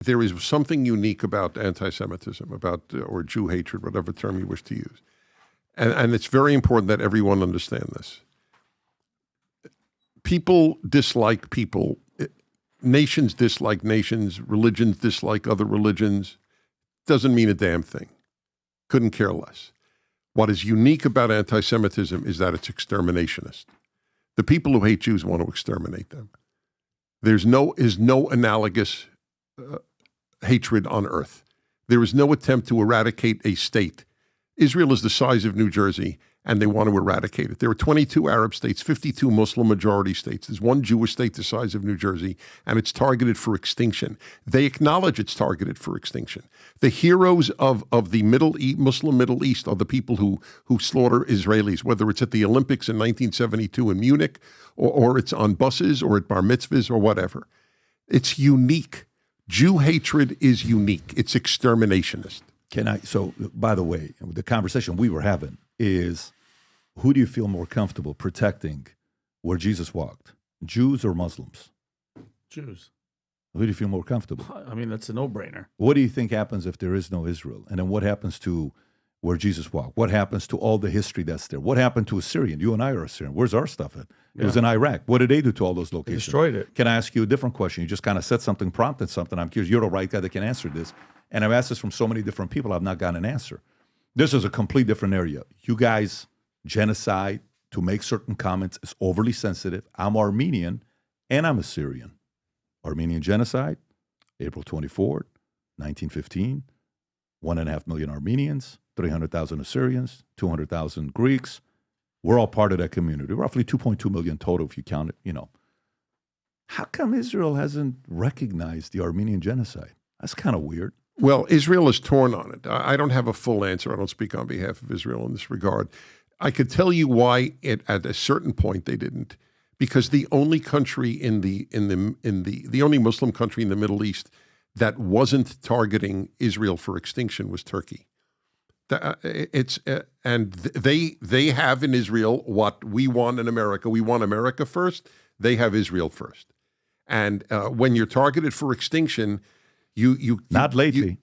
there is something unique about anti-Semitism, or Jew hatred, whatever term you wish to use. And it's very important that everyone understand this. People dislike people. Nations dislike nations. Religions dislike other religions. Doesn't mean a damn thing. Couldn't care less. What is unique about anti-Semitism is that it's exterminationist. The people who hate Jews want to exterminate them. There's no analogous hatred on earth. There is no attempt to eradicate a state. Israel is the size of New Jersey, and they want to eradicate it. There are 22 Arab states, 52 Muslim majority states. There's one Jewish state the size of New Jersey, and it's targeted for extinction. They acknowledge it's targeted for extinction. The heroes of the Muslim Middle East are the people who slaughter Israelis, whether it's at the Olympics in 1972 in Munich, or it's on buses, or at bar mitzvahs, or whatever. It's unique. Jew hatred is unique. It's exterminationist. So, by the way, the conversation we were having is, who do you feel more comfortable protecting where Jesus walked, Jews or Muslims? Jews. Who do you feel more comfortable? I mean, that's a no-brainer. What do you think happens if there is no Israel? And then what happens to where Jesus walked? What happens to all the history that's there? What happened to Assyrian? You and I are Assyrian. Where's our stuff at? It was in Iraq. What did they do to all those locations? They destroyed it. Can I ask you a different question? You just kind of said something, prompted something. I'm curious. You're the right guy that can answer this. And I've asked this from so many different people, I've not gotten an answer. This is a complete different area. You guys, genocide, to make certain comments is overly sensitive. I'm Armenian and I'm Assyrian. Armenian Genocide, April 24th, 1915, 1.5 million Armenians, 300,000 Assyrians, 200,000 Greeks. We're all part of that community, roughly 2.2 million total if you count it, How come Israel hasn't recognized the Armenian Genocide? That's kind of weird. Well, Israel is torn on it. I don't have a full answer. I don't speak on behalf of Israel in this regard. I could tell you why at a certain point they didn't, because the only country the only Muslim country in the Middle East that wasn't targeting Israel for extinction was Turkey. And they have in Israel what we want in America. We want America first. They have Israel first. And when you're targeted for extinction, Not lately.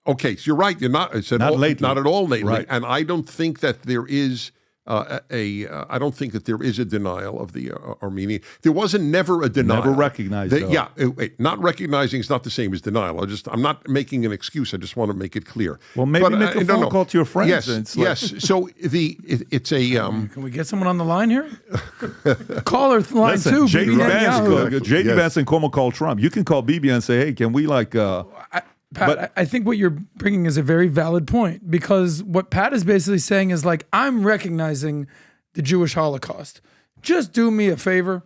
Okay, so you're right. You're not. I said not lately. Not at all lately. Right. And I don't think that there is I don't think that there is a denial of the Armenian. There wasn't never a denial. Never recognized. Not recognizing is not the same as denial. I'm not making an excuse. I just want to make it clear. Well, maybe make a phone call to your friends. Yes. So it's a. Can we get someone on the line here? Caller line listen, two. JD Vance and Cuomo call Trump. You can call BB and say, "Hey, can we Pat, I think what you're bringing is a very valid point, because what Pat is basically saying is I'm recognizing the Jewish Holocaust. Just do me a favor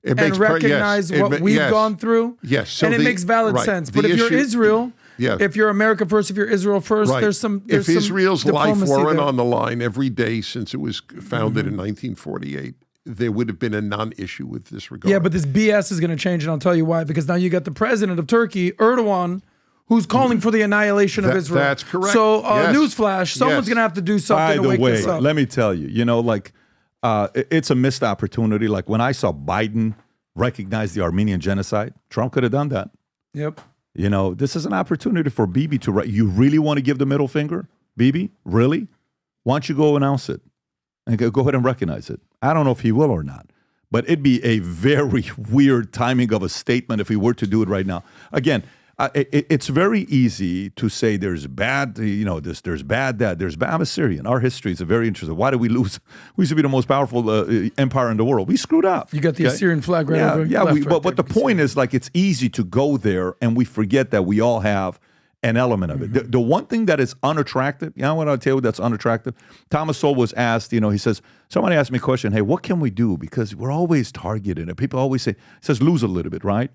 and recognize what we've gone through. Yes. So and it makes valid sense. But if you're Israel, if you're America first, if you're Israel first, there's some if Israel's life weren't there on the line every day since it was founded in 1948, there would have been a non-issue with this regard. Yeah, but this BS is going to change, and I'll tell you why. Because now you got the president of Turkey, Erdogan, who's calling for the annihilation of Israel. That's correct. So, newsflash, someone's going to have to do something to wake this up. Let me tell you, it's a missed opportunity. Like when I saw Biden recognize the Armenian genocide, Trump could have done that. Yep. This is an opportunity for Bibi to you really want to give the middle finger? Bibi? Really? Why don't you go announce it? And go ahead and recognize it. I don't know if he will or not. But it'd be a very weird timing of a statement if he were to do it right now. Again, it's very easy to say there's bad, there's bad, that there's bad. I'm Assyrian. Our history is very interesting. Why did we lose? We used to be the most powerful empire in the world. We screwed up. You got the Assyrian flag right over. Yeah, but the point is, it's easy to go there, and we forget that we all have an element of it. The one thing that is unattractive, what I'll tell you that's unattractive? Thomas Sowell was asked, he says, somebody asked me a question, hey, what can we do? Because we're always targeted. And people always say, lose a little bit, right?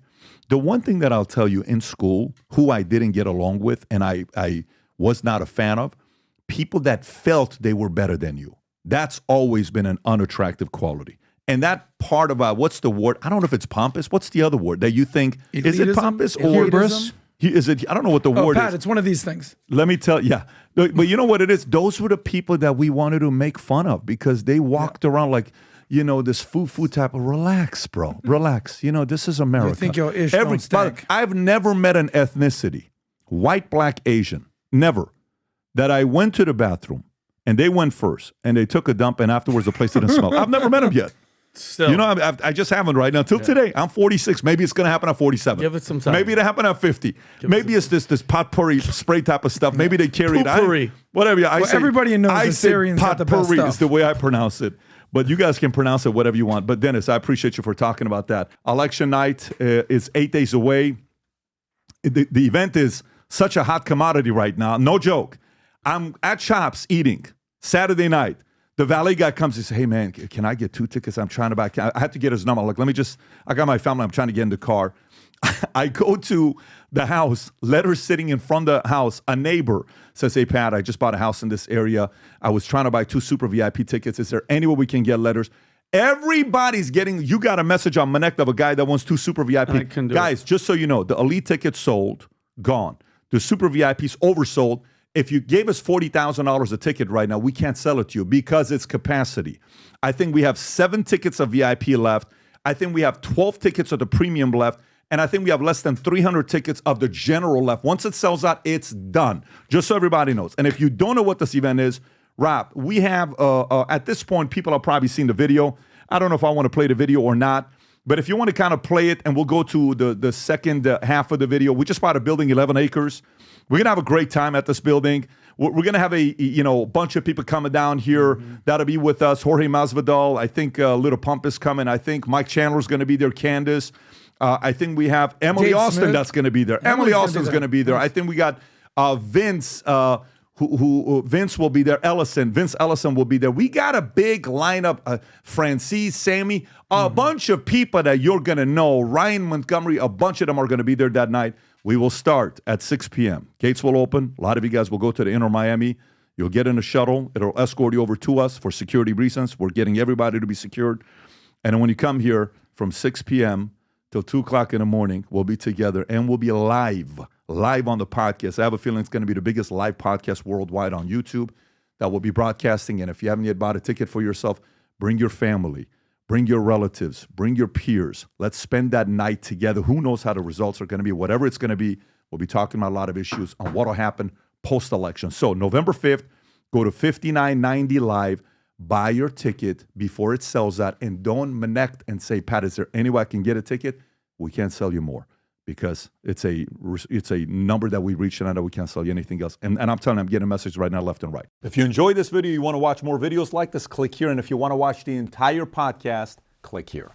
The one thing that I'll tell you in school, who I didn't get along with and I was not a fan of, people that felt they were better than you. That's always been an unattractive quality. And that part about, what's the word? I don't know if it's pompous. What's the other word that you think? Elitism? Is it pompous or hubris? Is it? I don't know what the word Pat, is. it's one of these things. Let me tell you. Yeah. But you know what it is? Those were the people that we wanted to make fun of because they walked around like, this foo type of relax, bro. Relax. This is America. You think your ish don't stack. I've never met an ethnicity, white, black, Asian, never, that I went to the bathroom and they went first and they took a dump and afterwards the place didn't smell. I've never met them yet. Still. I just haven't right now. Till today, I'm 46. Maybe it's going to happen at 47. Give it some time. Maybe it'll happen at 50. Maybe it's this potpourri spray type of stuff. Maybe they carry it. Whatever. Everybody knows the Syrians got the best stuff. Is the way I pronounce it. But you guys can pronounce it whatever you want. But Dennis, I appreciate you for talking about that. Election night is 8 days away. The event is such a hot commodity right now. No joke. I'm at Shops eating Saturday night. The valet guy comes and says, hey, man, can I get 2 tickets? I'm trying to buy. I had to get his number. I'm like, I got my family. I'm trying to get in the car. I go to the house, letters sitting in front of the house. A neighbor says, hey, Pat, I just bought a house in this area. I was trying to buy 2 super VIP tickets. Is there any way we can get letters? Everybody's getting, you got a message on Monect of a guy that wants 2 super VIP. Guys, just so you know, the elite tickets sold, gone. The super VIPs oversold. If you gave us $40,000 a ticket right now, we can't sell it to you because it's capacity. I think we have 7 tickets of VIP left. I think we have 12 tickets of the premium left. And I think we have less than 300 tickets of the general left. Once it sells out, it's done. Just so everybody knows. And if you don't know what this event is, Rob, we have, at this point, people have probably seen the video. I don't know if I want to play the video or not. But if you want to kind of play it, and we'll go to the second half of the video. We just bought a building, 11 acres. We're going to have a great time at this building. We're going to have a bunch of people coming down here. Mm-hmm. That'll be with us. Jorge Masvidal. I think Little Pump is coming. I think Mike Chandler's going to be there. Candace. I think we have Emily Dave Austin Smith. That's going to be there. Emily Austin's going to be there. I think we got Vince, Vince will be there. Vince Ellison will be there. We got a big lineup. Francis, Sammy, a bunch of people that you're going to know. Ryan Montgomery, a bunch of them are going to be there that night. We will start at 6 p.m. Gates will open. A lot of you guys will go to the Inner Miami. You'll get in a shuttle. It'll escort you over to us for security reasons. We're getting everybody to be secured. And then when you come here from 6 p.m. till 2 o'clock in the morning, we'll be together and we'll be live on the podcast. I have a feeling it's going to be the biggest live podcast worldwide on YouTube that will be broadcasting. And if you haven't yet bought a ticket for yourself, bring your family, bring your relatives, bring your peers. Let's spend that night together. Who knows how the results are going to be? Whatever it's going to be, we'll be talking about a lot of issues on what will happen post-election. So November 5th, go to $59.90 live. Buy your ticket before it sells out. And don't connect and say, Pat, is there any way I can get a ticket? We can't sell you more because it's a number that we reach and I know we can't sell you anything else. And I'm telling you, I'm getting a message right now, left and right. If you enjoyed this video, you want to watch more videos like this, click here. And if you want to watch the entire podcast, click here.